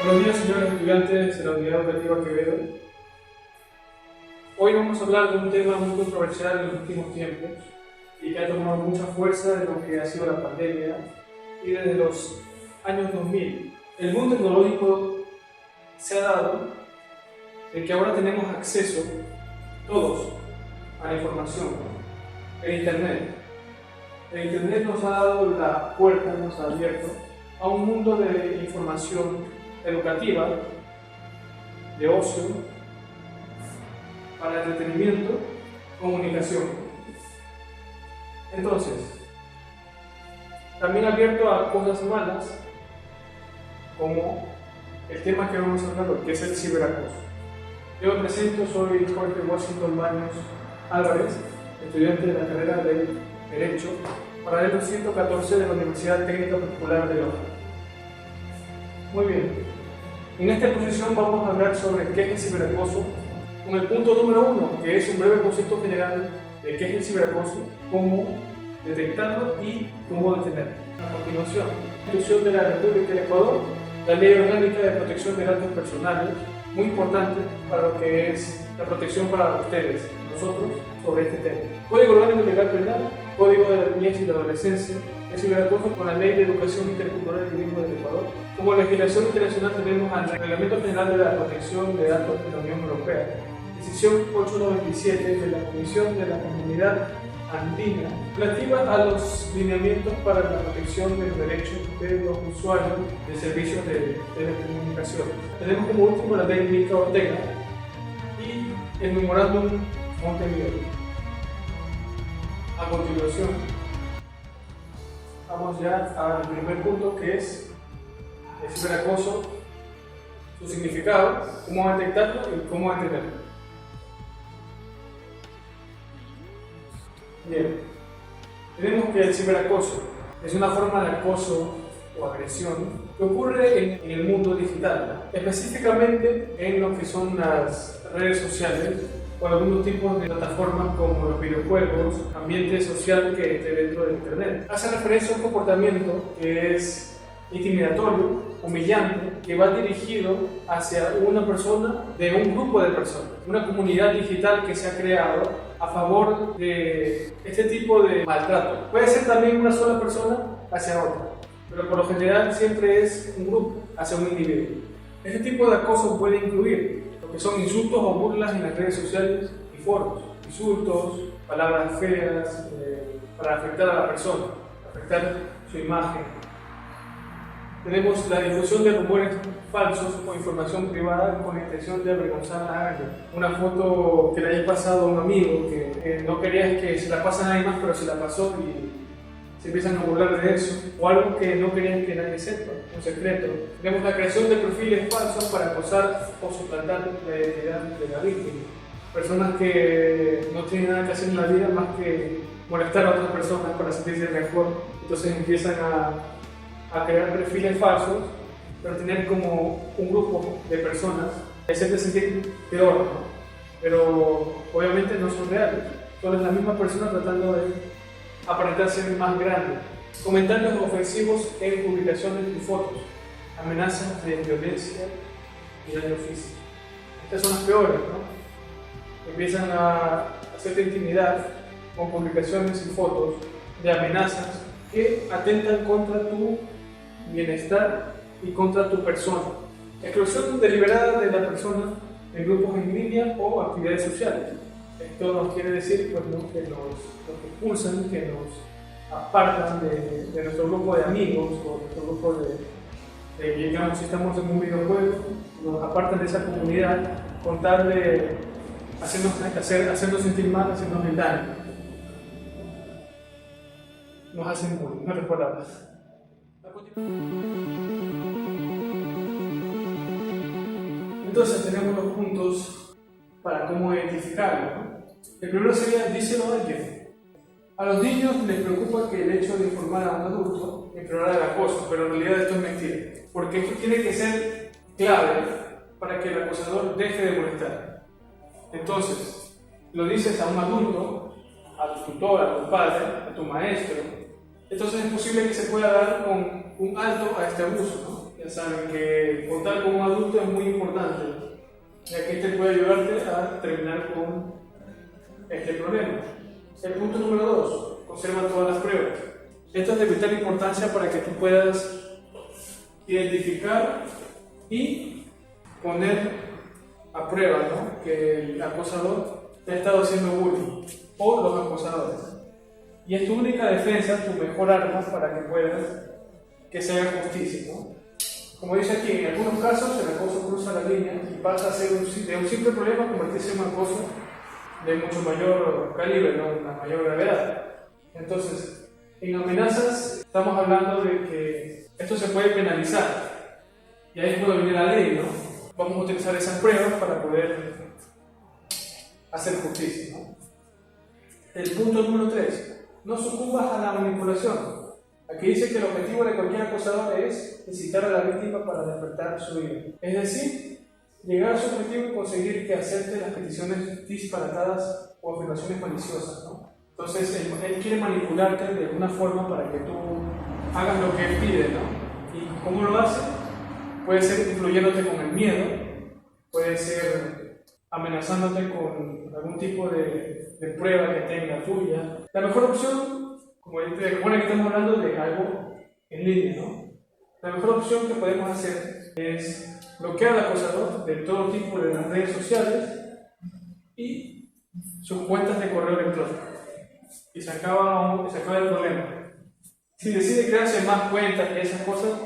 Buenos días, señores estudiantes de la Unidad Educativa Quevedo. Hoy vamos a hablar de un tema muy controversial en los últimos tiempos y que ha tomado mucha fuerza de lo que ha sido la pandemia y desde los años 2000. El boom tecnológico se ha dado de que ahora tenemos acceso, todos, a la información, el Internet. El Internet nos ha dado la puerta, nos ha abierto a un mundo de información educativa, de ocio, para entretenimiento, comunicación. Entonces, también abierto a cosas malas, como el tema que vamos a hablar hoy, que es el ciberacoso. Yo me presento, soy Jorge Washington Baños Álvarez, estudiante de la carrera de Derecho, paralelo 114 de la Universidad Técnica Popular de Loja. Muy bien, en esta exposición vamos a hablar sobre qué es el ciberacoso, con el punto número 1, que es un breve concepto general de qué es el ciberacoso, cómo detectarlo y cómo detenerlo. A continuación, la Constitución de la República del Ecuador, la Ley Orgánica de Protección de Datos Personales, muy importante para lo que es la protección para ustedes, nosotros, sobre este tema. Código Orgánico Legal Penal, Código de la Niñez y la Adolescencia, el ciberacoso con la Ley de Educación Intercultural y Bilingüe del Ecuador. Como legislación internacional tenemos al Reglamento General de la Protección de Datos de la Unión Europea, Decisión 897 de la Comisión de la Comunidad Andina, relativa a los lineamientos para la protección de los derechos de los usuarios de servicios de telecomunicación. Tenemos como último la Ley Mica Ortega y el Memorándum Montevideo. A continuación, vamos ya al primer punto, que es el ciberacoso, su significado, cómo detectarlo y cómo detenerlo. Bien, tenemos que el ciberacoso es una forma de acoso o agresión que ocurre en el mundo digital, específicamente en lo que son las redes sociales o algunos tipos de plataformas como los videojuegos, ambiente social que esté dentro de Internet. Hace referencia a un comportamiento que es intimidatorio, humillante, que va dirigido hacia una persona de un grupo de personas, una comunidad digital que se ha creado a favor de este tipo de maltrato. Puede ser también una sola persona hacia otra, pero por lo general siempre es un grupo hacia un individuo. Este tipo de acoso puede incluir lo que son insultos o burlas en las redes sociales y foros, insultos, palabras feas para afectar a la persona, afectar su imagen. Tenemos la difusión de rumores falsos o información privada con la intención de avergonzar a alguien. Una foto que le haya pasado a un amigo que no querías que se la pase a nadie más, pero se la pasó y se empiezan a burlar de eso. O algo que no querían que nadie sepa, un secreto. Tenemos la creación de perfiles falsos para acosar o suplantar la identidad de la víctima. Personas que no tienen nada que hacer en la vida más que molestar a otras personas para sentirse mejor. Entonces empiezan a crear perfiles falsos, pero tener como un grupo de personas que hacen sentir peor, ¿no? Pero obviamente no son reales, son la misma persona tratando de aparentar ser más grande. Comentarios ofensivos en publicaciones y fotos, amenazas de violencia y daño físico. Estas son las peores, ¿no? Empiezan a hacerte intimidad con publicaciones y fotos de amenazas que atentan contra tu bienestar y contra tu persona. Exclusión deliberada de la persona en grupos en línea o actividades sociales. Esto nos quiere decir pues, ¿no? que nos expulsan, que nos apartan de nuestro grupo de amigos o nuestro grupo digamos, si estamos en un videojuego, nos apartan de esa comunidad con tal de hacernos sentir mal, hacernos daño. Nos hacen bullying, no palabras. Entonces tenemos los puntos para cómo identificarlo, ¿no? El primero sería, díselo a alguien. A los niños les preocupa que el hecho de informar a un adulto empeorará el acoso, pero en realidad esto es mentira, porque esto tiene que ser clave para que el acosador deje de molestar. Entonces, lo dices a un adulto, a tu tutor, a tu padre, a tu maestro, entonces es posible que se pueda dar un alto a este abuso, ¿no? Ya saben que contar con un adulto es muy importante, ya que este puede ayudarte a terminar con este problema. El punto número 2, conserva todas las pruebas. Esto es de vital importancia para que tú puedas identificar y poner a prueba, ¿no?, que el acosador te ha estado haciendo bullying o los acosadores. Y es tu única defensa, tu mejor arma para que puedas que se haga justicia, ¿no? Como dice aquí, en algunos casos el acoso cruza la línea y pasa a ser de un simple problema convertirse en un acoso de mucho mayor calibre, ¿no?, una mayor gravedad. Entonces, en amenazas estamos hablando de que esto se puede penalizar y ahí puede venir la ley, ¿no? Vamos a utilizar esas pruebas para poder hacer justicia, ¿no? El punto número 3, no sucumbas a la manipulación. Aquí dice que el objetivo de cualquier acosador es incitar a la víctima para despertar su ira. Es decir, llegar a su objetivo y conseguir que acepte las peticiones disparatadas o afirmaciones maliciosas, ¿no? Entonces, él quiere manipularte de alguna forma para que tú hagas lo que él pide, ¿no? ¿Y cómo lo hace? Puede ser influyéndote con el miedo, puede ser amenazándote con algún tipo de prueba que tenga tuya. La mejor opción, como recuerda que estamos hablando de algo en línea, ¿no? La mejor opción que podemos hacer es bloquear al acosador de todo tipo de las redes sociales y sus cuentas de correo electrónico. Y se acaba el problema. Si decide crearse más cuentas y esas cosas,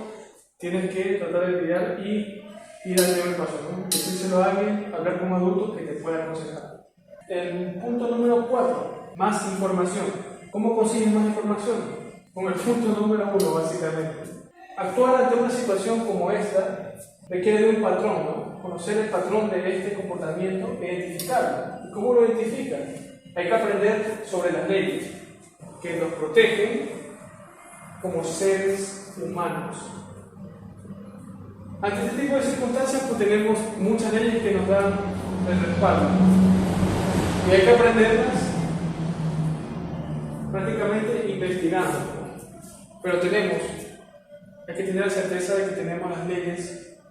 tienes que tratar de lidiar y ir al primer paso, ¿no? Decírselo a alguien, hablar con un adulto que te pueda aconsejar. El punto número 4, más información. ¿Cómo consigues más información? Con el punto número 1, básicamente. Actuar ante una situación como esta requiere de un patrón, ¿no? Conocer el patrón de este comportamiento e identificarlo. ¿Y cómo lo identificas? Hay que aprender sobre las leyes que nos protegen como seres humanos. Ante este tipo de circunstancias, pues tenemos muchas leyes que nos dan el respaldo. Y hay que aprenderlas prácticamente investigando. Pero hay que tener la certeza de que tenemos las leyes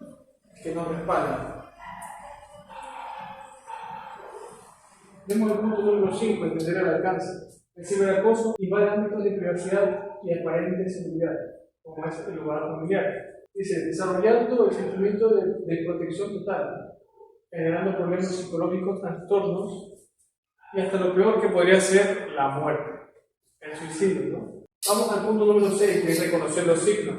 que nos respaldan. Vemos el punto número 5, entender el alcance. El ciberacoso invade ámbitos de privacidad y aparente seguridad, como es el lugar familiar. Dice, desarrollando el sentimiento de protección total, generando problemas psicológicos, trastornos y hasta lo peor que podría ser la muerte, el suicidio, ¿no? Vamos al punto número 6, que es reconocer los signos.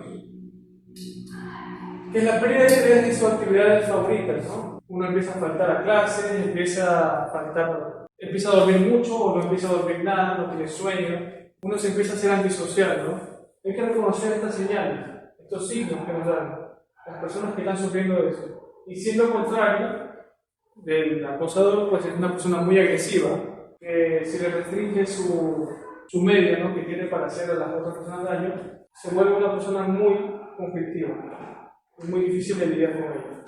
Que es la pérdida de interés en sus actividades favoritas, ¿no? Uno empieza a faltar a clases, empieza a dormir mucho o no empieza a dormir nada, no tiene sueño, uno se empieza a ser antisocial, ¿no? Hay que reconocer estas señales, estos signos que nos dan las personas que están sufriendo de eso. Y si es lo contrario del acosador, pues es una persona muy agresiva, que si le restringe su medio, ¿no?, que tiene para hacer a las otras personas daño, se vuelve una persona muy conflictiva. Es muy difícil de lidiar con ella.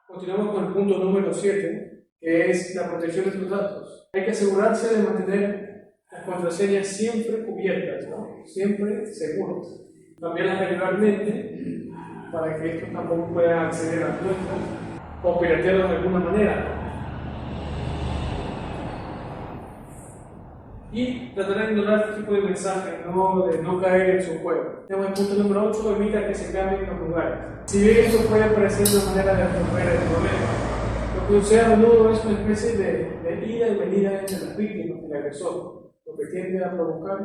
Continuamos con el punto número 7, que es la protección de tus datos. Hay que asegurarse de mantener las contraseñas siempre cubiertas, ¿no? Siempre seguras. Cambiarlas regularmente para que estos tampoco puedan acceder a las nuestras o piratearlas de alguna manera. Y tratar de ignorar este tipo de mensajes, de no caer en su juego. Tenemos el punto número 8, evita que se cambien los lugares. Si bien eso puede parecer una manera de resolver el problema, lo que sucede a menudo es una especie de ida y venida entre las víctimas y el agresor, lo que tiende a provocar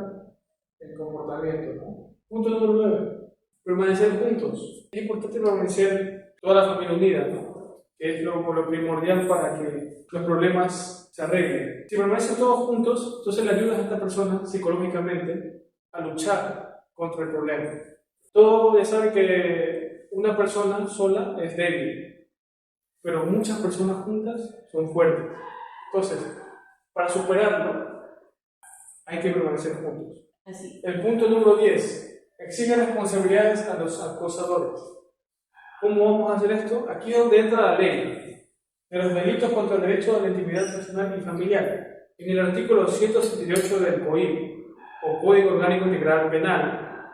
el comportamiento, ¿no? Punto número 9, permanecer juntos. Es importante permanecer toda la familia unida, ¿no? Que es lo primordial para que los problemas se arreglen. Si permanecen todos juntos, entonces le ayudas a esta persona psicológicamente a luchar contra el problema. Todos ya saben que una persona sola es débil, pero muchas personas juntas son fuertes. Entonces, para superarlo, hay que permanecer juntos. Así. El punto número 10, exige responsabilidades a los acosadores. ¿Cómo vamos a hacer esto? Aquí es donde entra la ley de los delitos contra el derecho a la intimidad personal y familiar. En el artículo 178 del COIP, o Código Orgánico Integral Penal,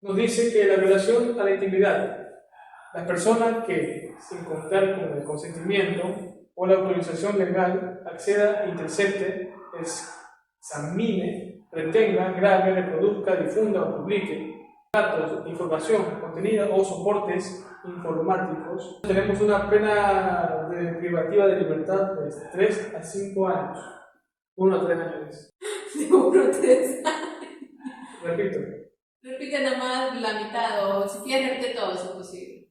nos dice que la violación a la intimidad, las personas que, sin contar con el consentimiento o la autorización legal, acceda, intercepte, examine, retenga, grabe, reproduzca, difunda o publique datos, información, contenido o soportes informáticos, tenemos una pena privativa de libertad de 3 a 5 años. 1 a 3 años. De 1 a 3 años. Repito. Repite nada más la mitad, o si quieres repite todo, eso es posible.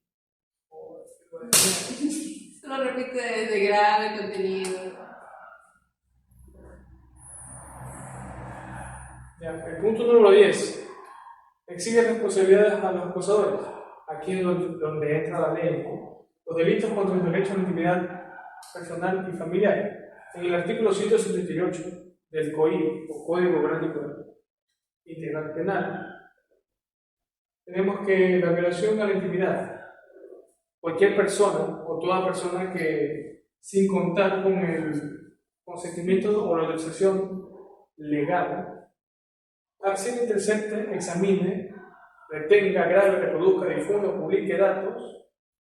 Solo repite de grave contenido. Ya, el punto número 10. Exige responsabilidades a los acosadores. Aquí es donde entra la ley, ¿no? Los delitos contra el derecho a la intimidad personal y familiar. En el artículo 178 del COI, o Código Orgánico Integral Penal, tenemos que la violación a la intimidad, cualquier persona o toda persona que, sin contar con el consentimiento o la autorización legal, accede, intercepte, examine, retenga, grabe, reproduzca, difunda o publique datos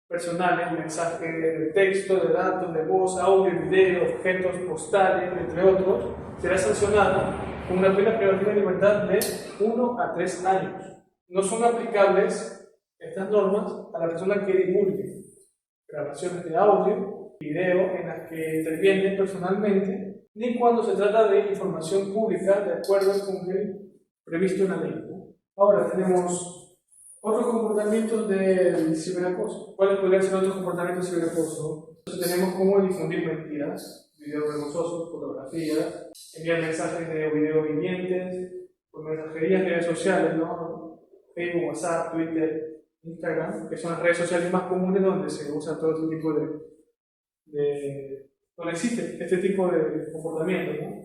personales, mensajes de texto, de datos, de voz, audio, video, objetos postales, entre otros, será sancionada con una pena privativa de libertad de 1 a 3 años. No son aplicables estas normas a la persona que divulgue grabaciones de audio, video en las que interviene personalmente, ni cuando se trata de información pública de acuerdo con el previsto en la ley. Ahora tenemos otros comportamientos del ciberacoso. ¿Cuáles podrían ser otros comportamientos del ciberacoso? Entonces tenemos como difundir mentiras, videos vergonzosos, fotografías, enviar mensajes de video hirientes, por mensajerías, redes sociales, ¿no? Facebook, WhatsApp, Twitter, Instagram, que son las redes sociales más comunes donde se usa todo este tipo donde existe este tipo de comportamiento, ¿no?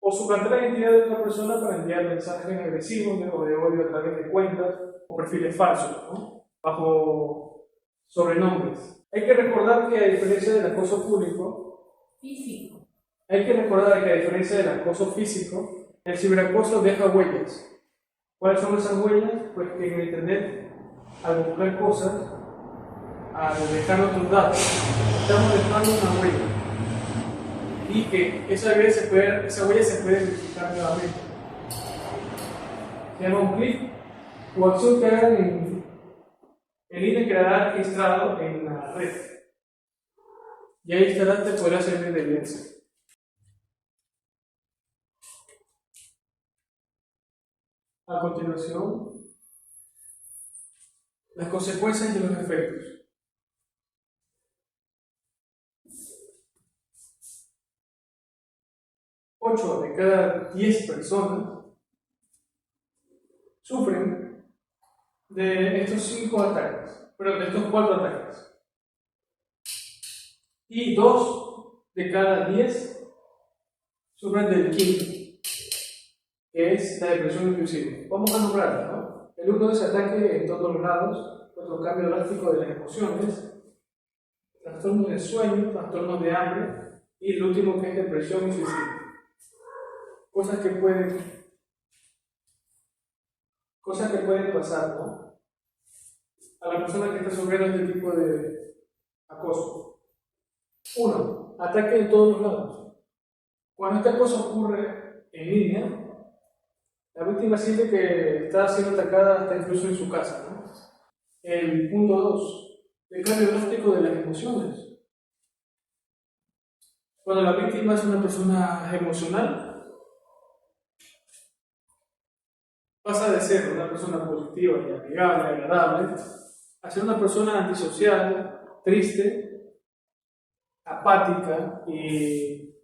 O suplantar la identidad de otra persona para enviar mensajes agresivos o de odio a través de cuentas o perfiles falsos, ¿no? Bajo sobrenombres. Hay que recordar que a diferencia del acoso público, físico, hay que recordar que a diferencia del acoso físico, el ciberacoso deja huellas. ¿Cuáles son esas huellas? Pues que en el internet, al buscar cosas, al dejar nuestros datos, estamos dejando una huella. Y que esa huella se puede verificar nuevamente. Se llama un clic o acción que hagan en línea quedará registrado en la red. Y ahí te podrá servir de evidencia. A continuación, las consecuencias y los efectos. 8 de cada 10 personas sufren de estos 5 ataques, pero de estos 4 ataques. Y 2 de cada 10 sufren del quinto, que es la depresión inclusiva. Vamos a nombrarla, ¿no? El 1 es ataque en todos los lados, otro cambio drástico de las emociones, trastornos de sueño, trastornos de hambre, y el último que es depresión y suicidio. Cosas que pueden pasar, ¿no? A la persona que está sufriendo este tipo de acoso. 1. Ataque en todos los lados. Cuando este acoso ocurre en línea, la víctima siente que está siendo atacada hasta incluso en su casa, ¿no? El punto 2. El cambio drástico de las emociones. Cuando la víctima es una persona emocional, pasa de ser una persona positiva y amigable, agradable, a ser una persona antisocial, triste, apática y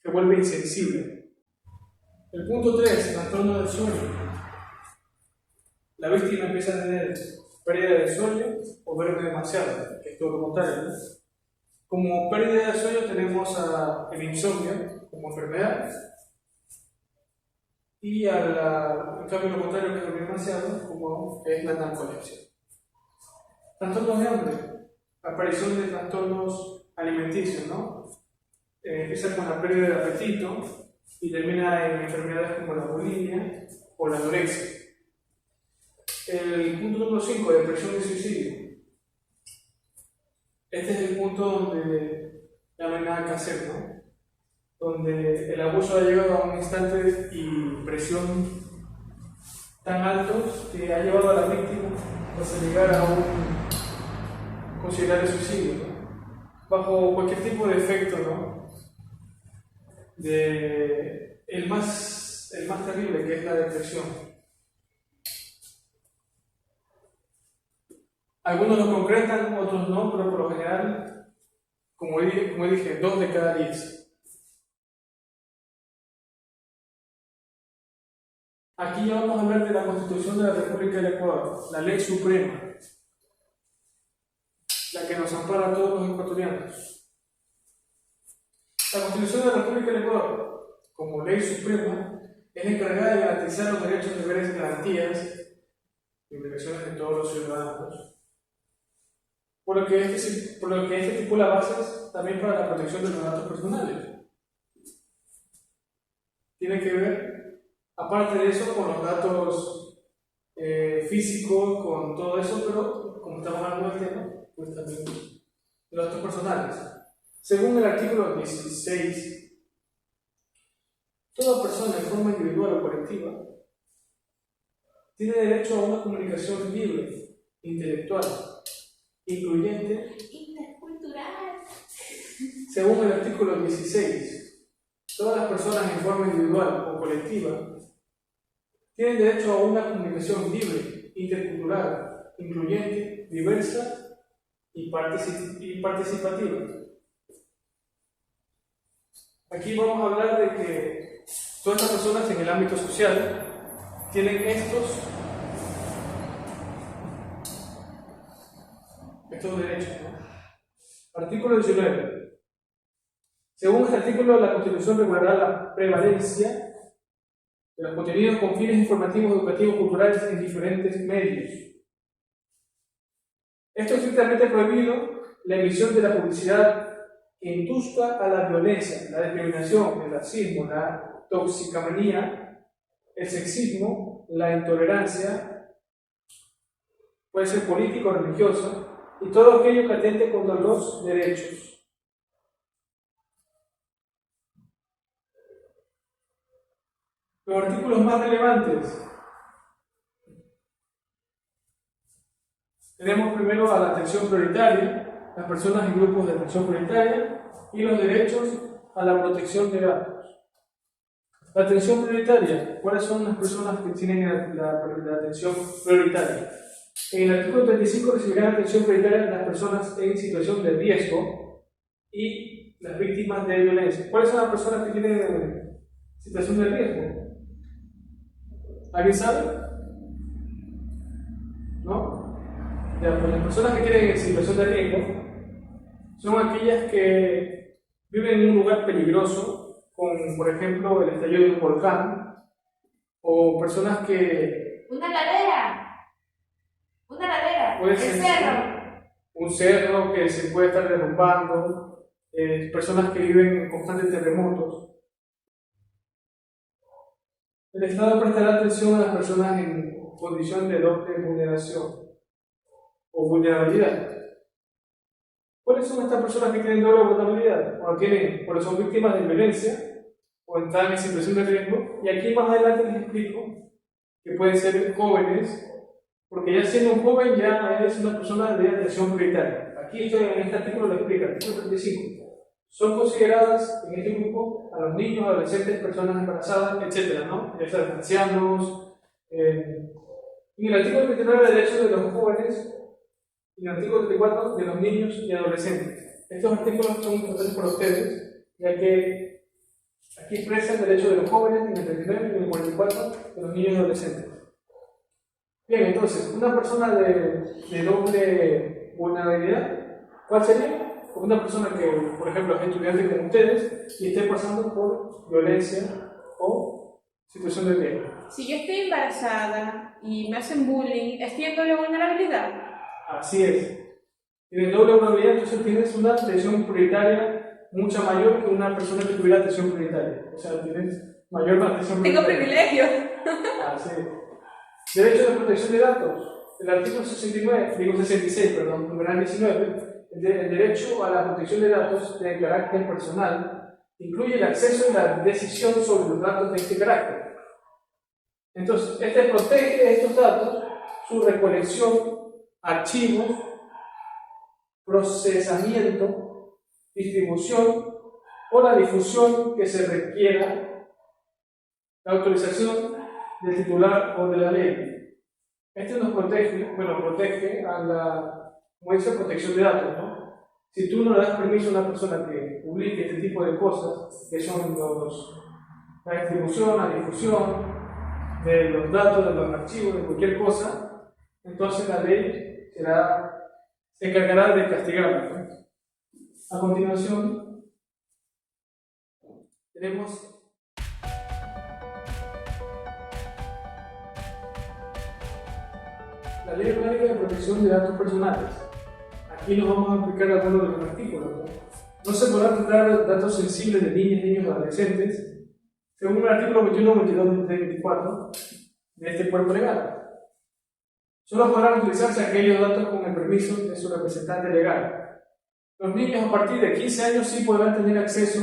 se vuelve insensible. El punto 3, trastorno del sueño. La víctima empieza a tener pérdida de sueño o duerme demasiado, que es todo lo contrario, ¿no? Como pérdida de sueño tenemos el insomnio como enfermedad. Y en cambio lo contrario, que es dormir demasiado, como es la narcolepsia. Trastornos de hambre, aparición de trastornos alimenticios, ¿no? Empieza con la pérdida de apetito y termina en enfermedades como la bulimia o la anorexia. El punto número 5, depresión y suicidio. Este es el punto donde ya no hay nada que hacer, ¿no? Donde el abuso ha llegado a un instante y presión tan altos que ha llevado a la víctima hasta llegar a considerar el suicidio, ¿no? Bajo cualquier tipo de efecto, ¿no? El más terrible, que es la depresión. Algunos lo concretan, otros no, pero por lo general, como dije, 2 de cada 10. Aquí ya vamos a hablar de la Constitución de la República del Ecuador, la ley suprema, la que nos ampara a todos los ecuatorianos. La Constitución de la República del Ecuador, como ley suprema, es encargada de garantizar los derechos, deberes y garantías y obligaciones de todos los ciudadanos, por lo que este estipula bases también para la protección de los datos personales. Tiene que ver, aparte de eso, con los datos físicos, con todo eso, pero como estamos hablando del tema, pues también los datos personales. Según el artículo 16, toda persona en forma individual o colectiva tiene derecho a una comunicación libre, intelectual, incluyente, intercultural. Según el artículo 16, todas las personas en forma individual o colectiva tienen derecho a una comunicación libre, intercultural, incluyente, diversa y participativa. Aquí vamos a hablar de que todas las personas en el ámbito social tienen estos derechos, ¿no? Artículo 19. Según este artículo, la Constitución regulará la prevalencia de los contenidos con fines informativos, educativos, culturales en diferentes medios. Esto es estrictamente prohibido la emisión de la publicidad que induzca a la violencia, la discriminación, el racismo, la toxicomanía, el sexismo, la intolerancia, puede ser político o religiosa, y todo aquello que atente contra los derechos. Los artículos más relevantes. Tenemos primero a la atención prioritaria, las personas en grupos de atención prioritaria y los derechos a la protección de datos. La atención prioritaria, ¿cuáles son las personas que tienen la atención prioritaria? En el artículo 35 recibirán atención prioritaria las personas en situación de riesgo y las víctimas de violencia. ¿Cuáles son las personas que tienen situación de riesgo? ¿Alguien sabe? ¿No? Ya, pues las personas que tienen situación de riesgo son aquellas que viven en un lugar peligroso, con, por ejemplo, el estallido de un volcán, o personas que... Una ladera. Puede El ser cerro. un cerro que se puede estar derrumbando, personas que viven en constantes terremotos. El Estado prestará atención a las personas en condición de doble vulneración o vulnerabilidad. ¿Cuáles son estas personas que tienen doble vulnerabilidad? O son víctimas de violencia o están en situación de riesgo. Y aquí más adelante les explico que pueden ser jóvenes, porque ya siendo un joven ya es una persona de atención prioritaria. Aquí en este artículo lo explica, artículo 35. Son consideradas en este grupo a los niños, adolescentes, personas embarazadas, etc., ¿no? Ya sean ancianos. Y en el artículo 39, derechos de los jóvenes, y en el artículo 34, de los niños y adolescentes. Estos artículos son importantes para ustedes, ya que aquí expresa el derecho de los jóvenes, en el 39 y en el 44, de los niños y adolescentes. Bien, entonces, una persona de doble vulnerabilidad, ¿cuál sería? Una persona que, por ejemplo, es estudiante como ustedes y esté pasando por violencia o situación de riesgo. Si yo estoy embarazada y me hacen bullying, ¿estoy en doble vulnerabilidad? Así es. Tienes doble vulnerabilidad, entonces tienes una atención prioritaria mucha mayor que una persona que tuviera atención prioritaria. O sea, tienes Mayor protección. Tengo privilegios. Así es. Derecho de protección de datos. El artículo 66, numeral 19, el derecho a la protección de datos de carácter personal incluye el acceso y la decisión sobre los datos de este carácter. Entonces, este protege estos datos, su recolección, archivos, procesamiento, distribución o la difusión que se requiera, la autorización del titular o de la ley. Este nos protege a la, como dice, protección de datos, ¿no? Si tú no le das permiso a una persona que publique este tipo de cosas, que son la distribución, la difusión de los datos, de los archivos, de cualquier cosa, entonces la ley se encargará de castigarlo, ¿no? A continuación, tenemos la Ley Orgánica de Protección de Datos Personales. Aquí nos vamos a aplicar algunos de los artículos, ¿no? No se podrá tratar datos sensibles de niñas, niños o adolescentes, según el artículo 21, 22, 23 y 24 de este cuerpo legal. Solo podrán utilizarse aquellos datos con el permiso de su representante legal. Los niños a partir de 15 años sí podrán tener acceso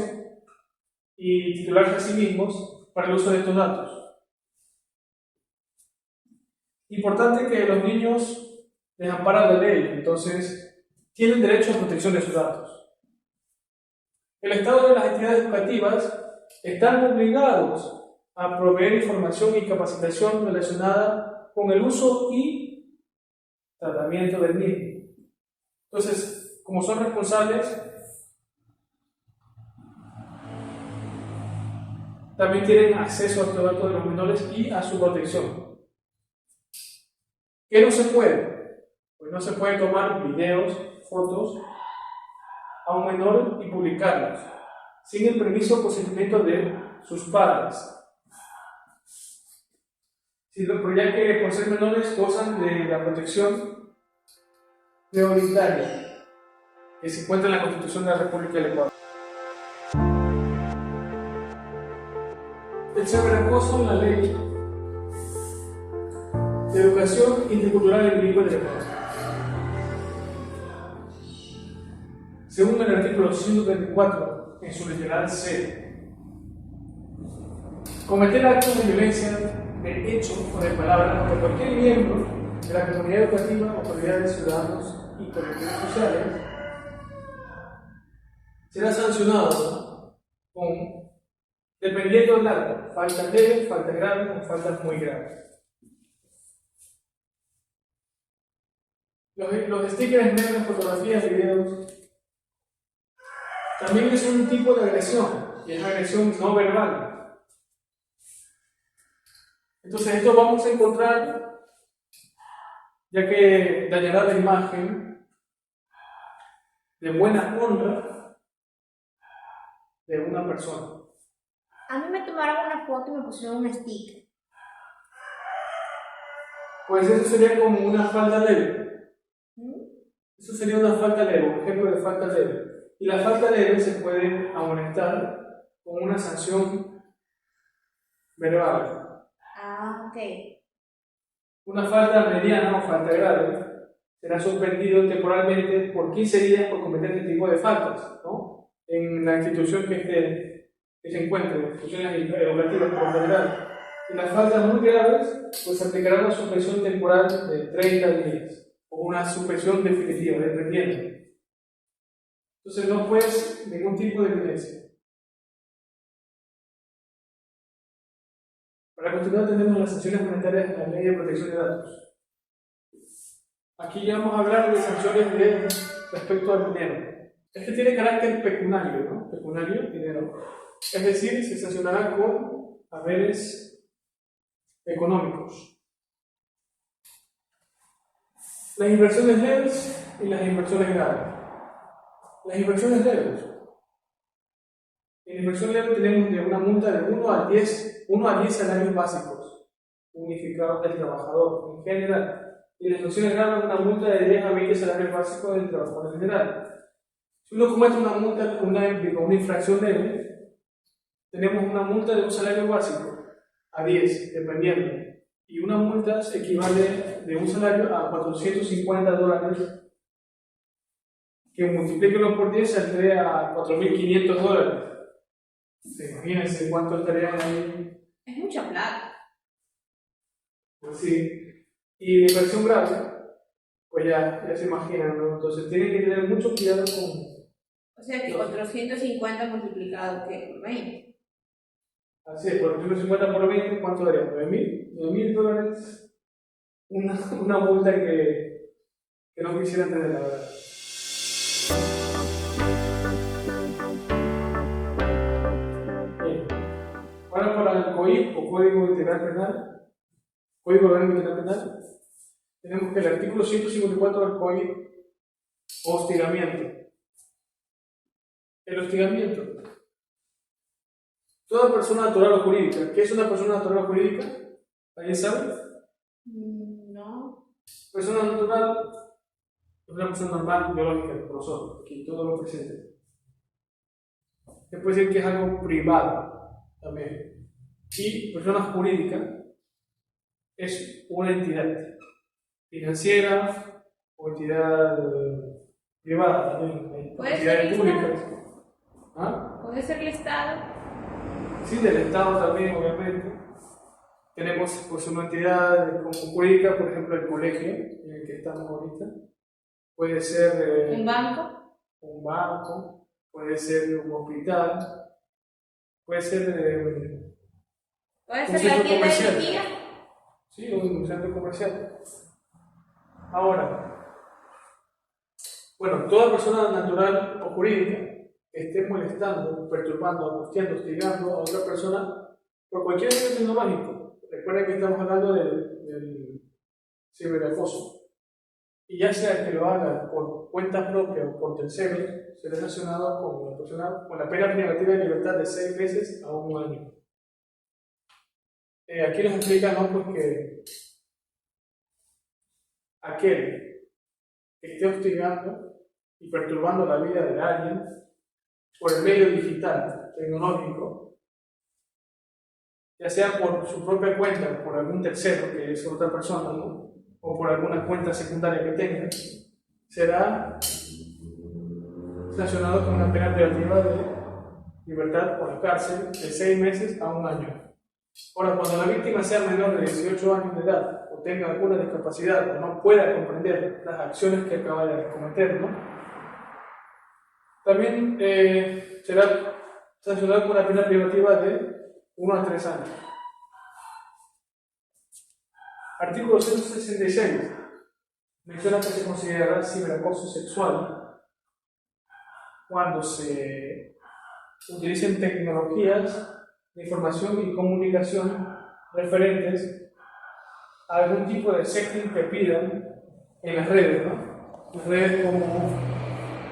y titularse a sí mismos para el uso de estos datos. Importante que los niños les ampara la ley, entonces tienen derecho a protección de sus datos. El Estado y las entidades educativas están obligados a proveer información y capacitación relacionada con el uso y tratamiento del mismo. Entonces, como son responsables, también tienen acceso a estos datos de los menores y a su protección. ¿Qué no se puede? Pues no se puede tomar videos, fotos a un menor y publicarlos sin el permiso o consentimiento de sus padres. Ya que por ser menores gozan de la protección prioritaria que se encuentra en la Constitución de la República del Ecuador. El ciberacoso en la ley de educación intercultural y bilingüe del Ecuador. Según el artículo 134, en su literal C, cometer actos de violencia de hecho o de palabra de cualquier miembro de la comunidad educativa, autoridades, ciudadanos y colectivos sociales será sancionado con, dependiendo del acto, faltas leves, faltas graves o faltas muy graves. Los stickers, memes, fotografías, videos también es un tipo de agresión, y es agresión no verbal. Entonces esto vamos a encontrar, ya que dañará la imagen de buena honra de una persona. A mí me tomaron una foto y me pusieron un sticker. Pues eso sería como una falta leve. Eso sería una falta leve, un ejemplo de falta leve. Y la falta leve se puede amonestar con una sanción verbal. Ah, ok. Una falta mediana o falta grave será suspendido temporalmente por 15 días por cometer este tipo de faltas, ¿no? En la institución que se encuentre, en instituciones educativas por lo general. En las faltas muy graves, pues se aplicará una suspensión temporal de 30 días o una suspensión definitiva, dependiendo. Entonces no puedes ningún tipo de violencia. Para continuar tenemos las sanciones monetarias de la Ley de Protección de Datos. Aquí ya vamos a hablar de sanciones respecto al dinero. Este tiene carácter pecuniario, ¿no? Pecuniario, dinero. Es decir, se sancionará con haberes económicos. Las inversiones leves y las inversiones graves. Las inversiones leves. En inversión leve tenemos de una multa de 1 a 10 salarios básicos unificados del trabajador en general. Y las inversiones graves una multa de 10 a 20 salarios básicos del trabajador en general. Si uno comete una multa, una infracción leve, tenemos una multa de un salario básico a 10, dependiendo. Y una multa equivale de un salario a $450, que multiplíquenlo por 10 saldría a $4.500. Imagínense cuánto estarían ahí. Es mucha plata. Sí. Y de infracción grave, pues ya se imaginan, ¿no? Entonces tienen que tener mucho cuidado con... O sea que 450 multiplicado ¿qué? Por 20. Así es, 450 por 20, ¿cuánto daría? $9.000. Una multa que no quisieran tener, la verdad. Bien. Ahora para el COIP, o Código Integral Penal, Código Orgánico Integral Penal, tenemos que el artículo 154 del COIP, hostigamiento. El hostigamiento. Toda persona natural o jurídica. ¿Qué es una persona natural o jurídica? ¿Alguien sabe? No. Persona natural es una persona normal, biológica, como nosotros, aquí todo lo presente. Se puede decir que es algo privado también. Y persona jurídica es una entidad financiera o entidad privada también. ¿Puede Entidades ser públicas. ¿Ah? Puede ser el Estado. Sí, del Estado también, obviamente. Tenemos pues, una entidad como jurídica, por ejemplo, el colegio en el que estamos ahorita. Puede ser Un banco. un banco, puede ser un hospital, puede ser Puede un ser la centro tienda de comercial. mi tía. Sí, un centro comercial. Ahora, bueno, toda persona natural o jurídica que esté molestando, perturbando, angustiando, hostigando a otra persona por cualquier medio tecnológico. Recuerden que estamos hablando del ciberacoso. Y ya sea que lo haga por cuenta propia o por terceros, será sancionado con la pena privativa de libertad de 6 meses a 1 año. Aquí nos explica, ¿no? Pues que aquel que esté hostigando y perturbando la vida de alguien por el medio digital, tecnológico, ya sea por su propia cuenta, por algún tercero que es otra persona, ¿no? O por alguna cuenta secundaria que tenga, será sancionado con una pena privativa de libertad por la cárcel de 6 meses a 1 año. Ahora, cuando la víctima sea menor de 18 años de edad o tenga alguna discapacidad o no pueda comprender las acciones que acaba de cometer, ¿no? También será sancionado con una pena privativa de 1 a 3 años. Artículo 166 menciona que se considerará ciberacoso sexual cuando se utilicen tecnologías de información y comunicación referentes a algún tipo de setting que pidan en las redes, ¿no? Las redes como,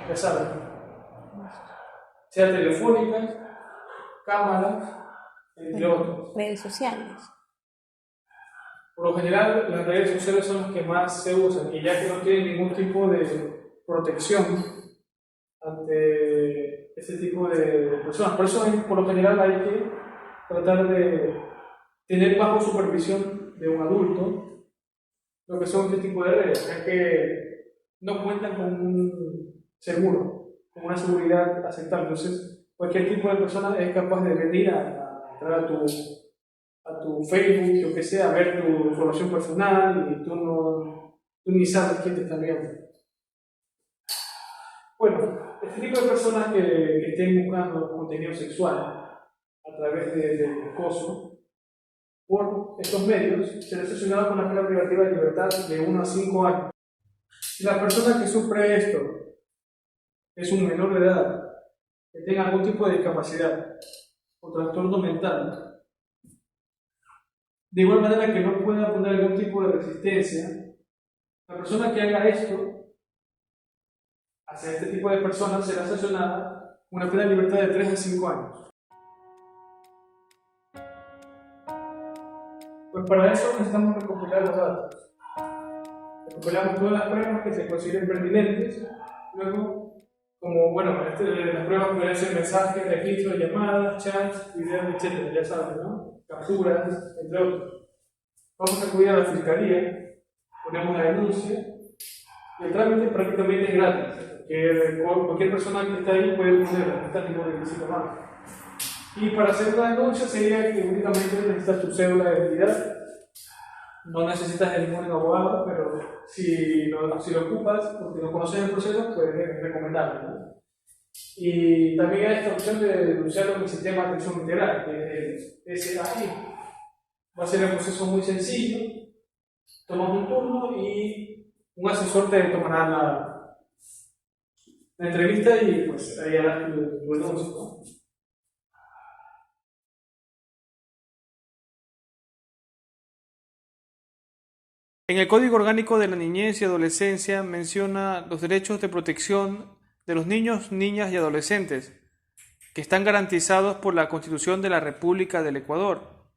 ya saben, sea telefónicas, cámaras, entre otros. Redes sociales. Por lo general, las redes sociales son las que más se usan, y ya que no tienen ningún tipo de protección ante este tipo de personas. Por eso, por lo general, hay que tratar de tener bajo supervisión de un adulto lo que son este tipo de redes, ya que no cuentan con un seguro, con una seguridad aceptable. Entonces, cualquier tipo de persona es capaz de venir a entrar a tu Facebook, o que sea, a ver tu información personal y tú ni sabes quién te está viendo. Bueno, este tipo de personas que estén buscando contenido sexual a través del acoso por estos medios será sancionado con la pena privativa de libertad de 1 a 5 años. Si la persona que sufre esto es un menor de edad, que tenga algún tipo de discapacidad o trastorno mental, de igual manera que no pueda poner algún tipo de resistencia, la persona que haga esto hacia este tipo de personas será sancionada con una pena de libertad de 3 a 5 años. Pues para eso necesitamos recopilar los datos. Recopilamos todas las pruebas que se consideren pertinentes, luego como, bueno, las pruebas pueden ser mensajes, registros, llamadas, chats, videos, etc. Ya saben, ¿no? Capturas, entre otros. Vamos a acudir a la fiscalía, ponemos la denuncia y el trámite prácticamente es gratis, porque cualquier persona que está ahí puede ponerla, no está ningún requisito más. Y para hacer una denuncia sería que únicamente necesitas tu cédula de identidad, no necesitas de ningún abogado, pero si lo ocupas porque no conoces el proceso, pues es recomendable, ¿no? Y también hay esta opción de denunciarlo en el sistema de atención integral, que es el SAI. Va a ser un proceso muy sencillo, tomas un turno y un asesor te tomará la entrevista y pues ahí harás tu denuncia, ¿no? En el Código Orgánico de la Niñez y Adolescencia menciona los derechos de protección de los niños, niñas y adolescentes, que están garantizados por la Constitución de la República del Ecuador.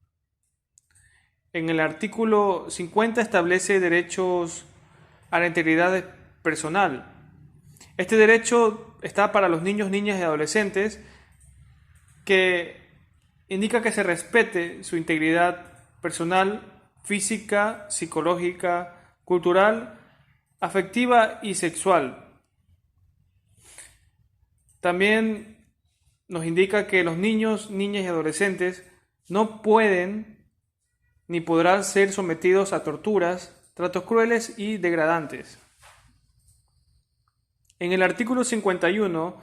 En el artículo 50 establece derechos a la integridad personal. Este derecho está para los niños, niñas y adolescentes, que indica que se respete su integridad personal, física, psicológica, cultural, afectiva y sexual. También nos indica que los niños, niñas y adolescentes no pueden ni podrán ser sometidos a torturas, tratos crueles y degradantes. En el artículo 51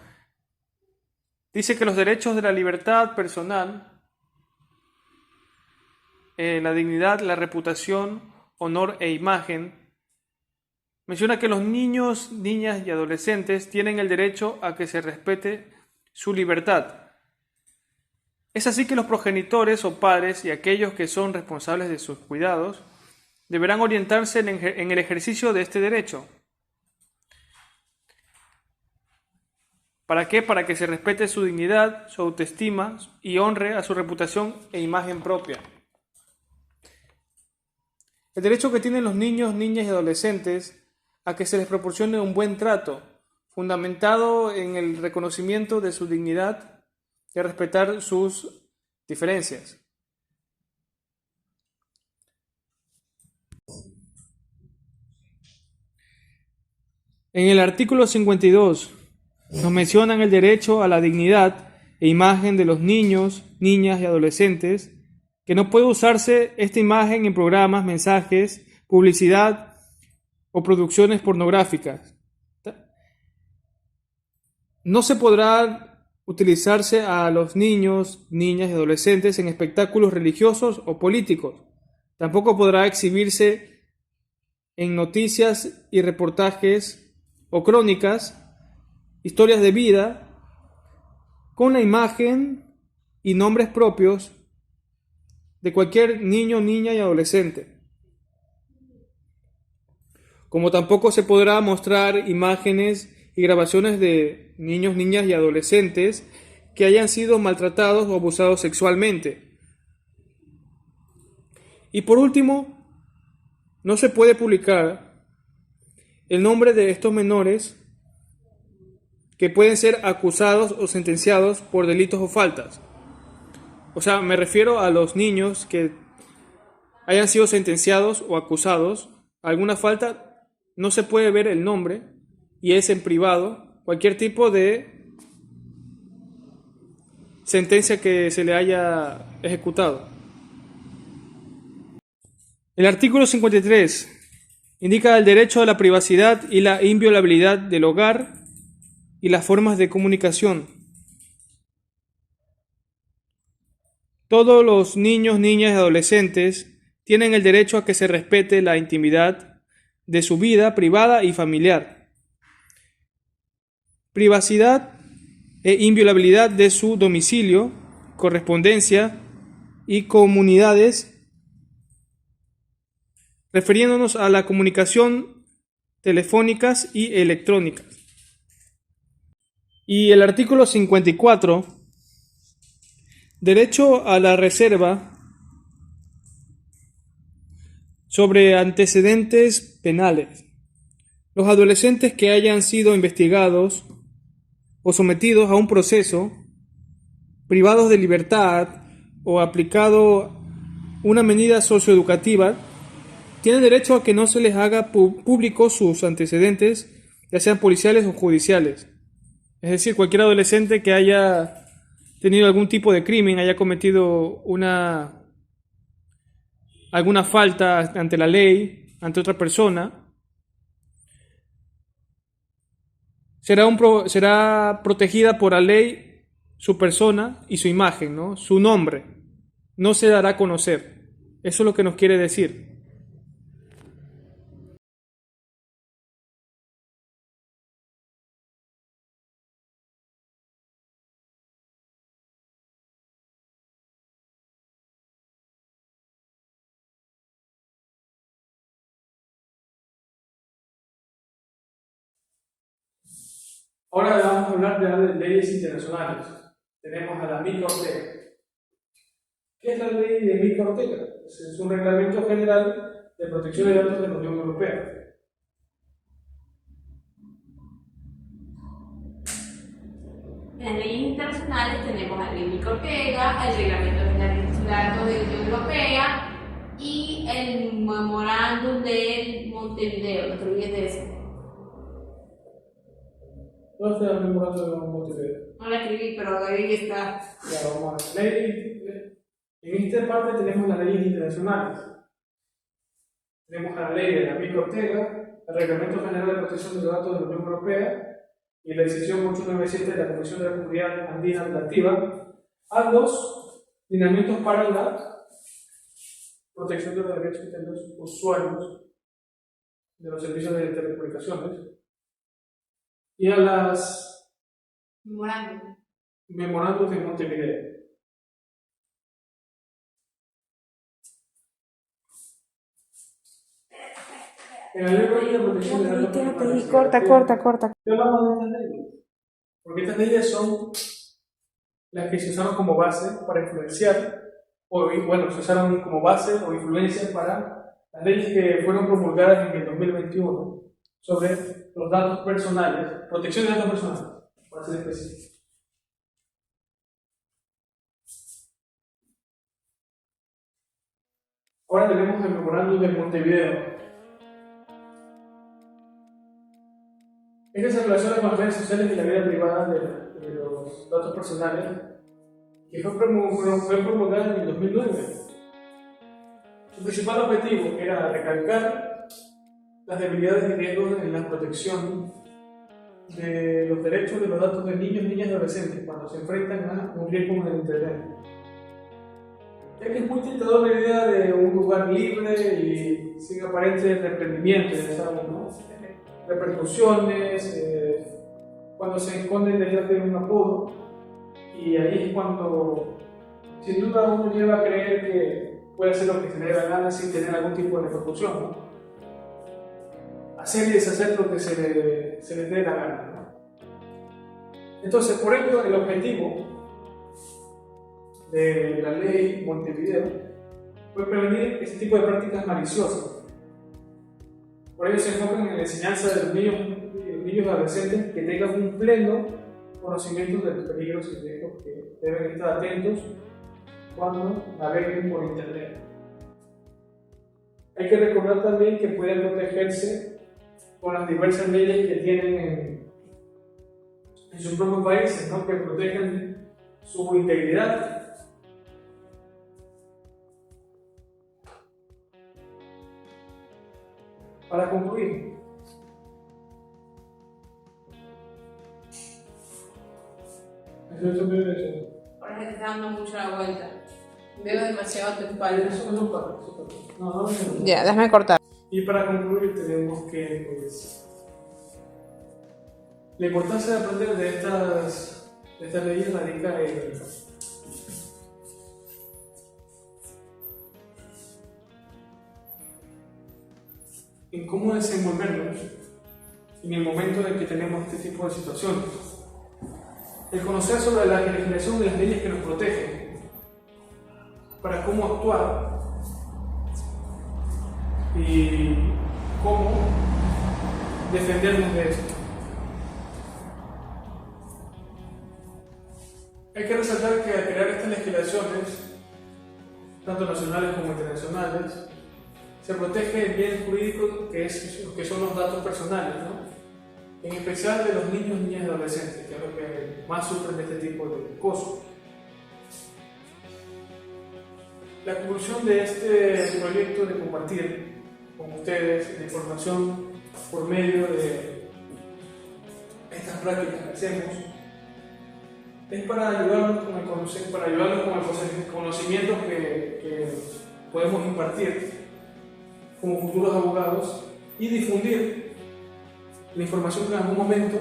dice que los derechos de la libertad personal, la dignidad, la reputación, honor e imagen, menciona que los niños, niñas y adolescentes tienen el derecho a que se respete su libertad. Es así que los progenitores o padres y aquellos que son responsables de sus cuidados deberán orientarse en el ejercicio de este derecho. ¿Para qué? Para que se respete su dignidad, su autoestima y honre a su reputación e imagen propia. El derecho que tienen los niños, niñas y adolescentes a que se les proporcione un buen trato, fundamentado en el reconocimiento de su dignidad y a respetar sus diferencias. En el artículo 52 nos mencionan el derecho a la dignidad e imagen de los niños, niñas y adolescentes, que no puede usarse esta imagen en programas, mensajes, publicidad o producciones pornográficas. No se podrá utilizarse a los niños, niñas y adolescentes en espectáculos religiosos o políticos. Tampoco podrá exhibirse en noticias y reportajes o crónicas, historias de vida, con la imagen y nombres propios de cualquier niño, niña y adolescente. Como tampoco se podrá mostrar imágenes y grabaciones de niños, niñas y adolescentes que hayan sido maltratados o abusados sexualmente. Y por último, no se puede publicar el nombre de estos menores que pueden ser acusados o sentenciados por delitos o faltas. O sea, me refiero a los niños que hayan sido sentenciados o acusados a alguna falta, no se puede ver el nombre y es en privado cualquier tipo de sentencia que se le haya ejecutado. El artículo 53 indica el derecho a la privacidad y la inviolabilidad del hogar y las formas de comunicación. Todos los niños, niñas y adolescentes tienen el derecho a que se respete la intimidad de su vida privada y familiar, privacidad e inviolabilidad de su domicilio, correspondencia y comunidades, refiriéndonos a la comunicación telefónicas y electrónicas. Y el artículo 54, derecho a la reserva sobre antecedentes penales. Los adolescentes que hayan sido investigados o sometidos a un proceso, privados de libertad o aplicado una medida socioeducativa, tienen derecho a que no se les haga públicos sus antecedentes, ya sean policiales o judiciales. Es decir, cualquier adolescente que haya tenido algún tipo de crimen, haya cometido alguna falta ante la ley, ante otra persona, será protegida por la ley su persona y su imagen, ¿no? Su nombre no se dará a conocer. Eso es lo que nos quiere decir. Ahora vamos a hablar de leyes internacionales. Tenemos a la MICA Ortega. ¿Qué es la ley de MICA Ortega? Es un reglamento general de protección de datos de la Unión Europea. En las leyes internacionales tenemos la ley MICA Ortega, el reglamento general de datos de la Unión Europea y el memorándum de Montevideo. No te olvides de eso. ¿Dónde está el memorándum de Montevideo? No la escribí, pero ahí está. Ya, vamos a ver. En esta parte tenemos las leyes internacionales. Tenemos la ley de la MICA Ortega, el Reglamento General de Protección de los Datos de la Unión Europea y la decisión 897 de la Comisión de la Comunidad Andina Atlantiva, ambos lineamientos para la protección de los derechos de los usuarios de los servicios de telecomunicaciones y a las memorándum de Montevideo. En la ley de protección de datos. Corta. ¿Qué hablamos de estas leyes? Porque estas leyes son las que se usaron como base para influenciar, se usaron como base o influencia para las leyes que fueron promulgadas en el 2021 sobre los datos personales, protección de datos personales, para ser específico. Ahora tenemos el memorándum de Montevideo. Este se relaciona con las redes sociales y la vida privada de los datos personales, que fue promulgada en el 2009. Su principal objetivo era recalcar las debilidades y riesgos en la protección de los derechos de los datos de niños, niñas y adolescentes cuando se enfrentan a un riesgo en el Internet. Ya que es muy tentador la idea de un lugar libre y sin aparente reprendimiento, ¿no? Repercusiones, cuando se esconden detrás de un apodo, y ahí es cuando sin duda uno lleva a creer que puede hacer lo que se le dé la gana sin tener algún tipo de repercusión, ¿no? Hacer y deshacer lo que se les dé la gana, ¿no? Entonces, por ello, el objetivo de la ley Montevideo fue prevenir este tipo de prácticas maliciosas. Por ello se enfocan en la enseñanza de los niños y adolescentes que tengan un pleno conocimiento de los peligros y riesgos que deben estar atentos cuando naveguen por Internet. Hay que recordar también que pueden protegerse con las diversas leyes que tienen en sus propios países, ¿no? Que protegen su integridad. Para concluir, Ahora se te está dando mucho la vuelta. Veo demasiado tu espalda. No, Ya, déjame cortar. Y para concluir tenemos que la importancia de aprender de estas leyes radica en cómo desenvolvernos en el momento en que tenemos este tipo de situaciones. El conocer sobre la legislación de las leyes que nos protegen, para cómo actuar y cómo defendernos de esto. Hay que resaltar que al crear estas legislaciones, tanto nacionales como internacionales, se protege el bien jurídico que son los datos personales, ¿no? En especial de los niños, niñas y adolescentes, que es lo que más sufren de este tipo de acoso. La conclusión de este proyecto de compartir con ustedes la información por medio de estas prácticas que hacemos es para ayudarnos con el conocimiento que podemos impartir como futuros abogados y difundir la información que en algún momento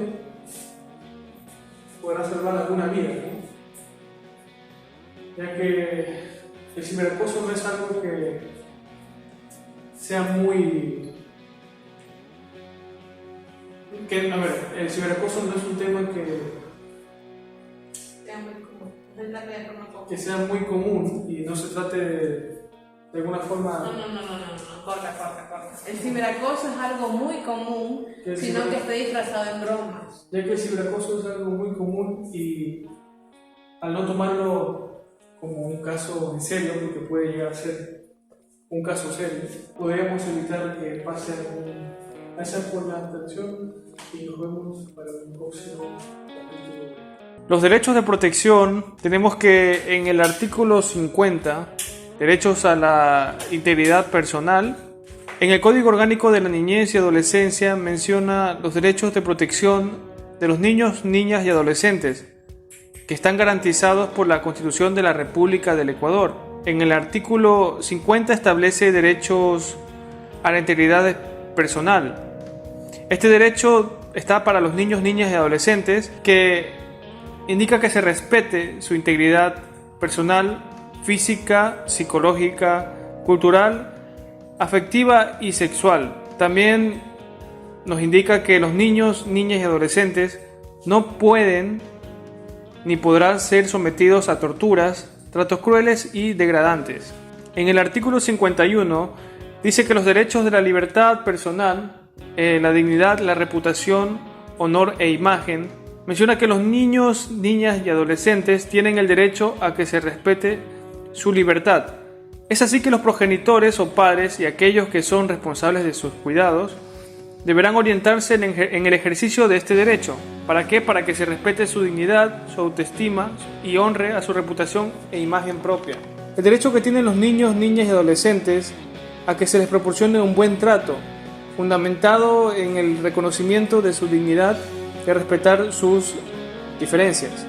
podrá salvar alguna vida, ¿no? Ya que el ciberacoso no es algo que sea muy... el ciberacoso no es un tema que sea muy común y no se trate de alguna forma... No, corta. El ciberacoso es algo muy común, sino que esté disfrazado en bromas. Ya que el ciberacoso es algo muy común y al no tomarlo como un caso en serio, porque puede llegar a ser un caso serio, podríamos evitar que pase algún... Gracias por la atención y nos vemos para un próximo capítulo. Los derechos de protección, tenemos que en el artículo 50, derechos a la integridad personal, en el Código Orgánico de la Niñez y Adolescencia menciona los derechos de protección de los niños, niñas y adolescentes, que están garantizados por la Constitución de la República del Ecuador. En el artículo 50 establece derechos a la integridad personal. Este derecho está para los niños, niñas y adolescentes, que indica que se respete su integridad personal, física, psicológica, cultural, afectiva y sexual. También nos indica que los niños, niñas y adolescentes no pueden ni podrán ser sometidos a torturas, tratos crueles y degradantes. En el artículo 51 dice que los derechos de la libertad personal, la dignidad, la reputación, honor e imagen, menciona que los niños, niñas y adolescentes tienen el derecho a que se respete su libertad. Es así que los progenitores o padres y aquellos que son responsables de sus cuidados deberán orientarse en el ejercicio de este derecho. ¿Para qué? Para que se respete su dignidad, su autoestima y honre a su reputación e imagen propia. El derecho que tienen los niños, niñas y adolescentes a que se les proporcione un buen trato, fundamentado en el reconocimiento de su dignidad y a respetar sus diferencias.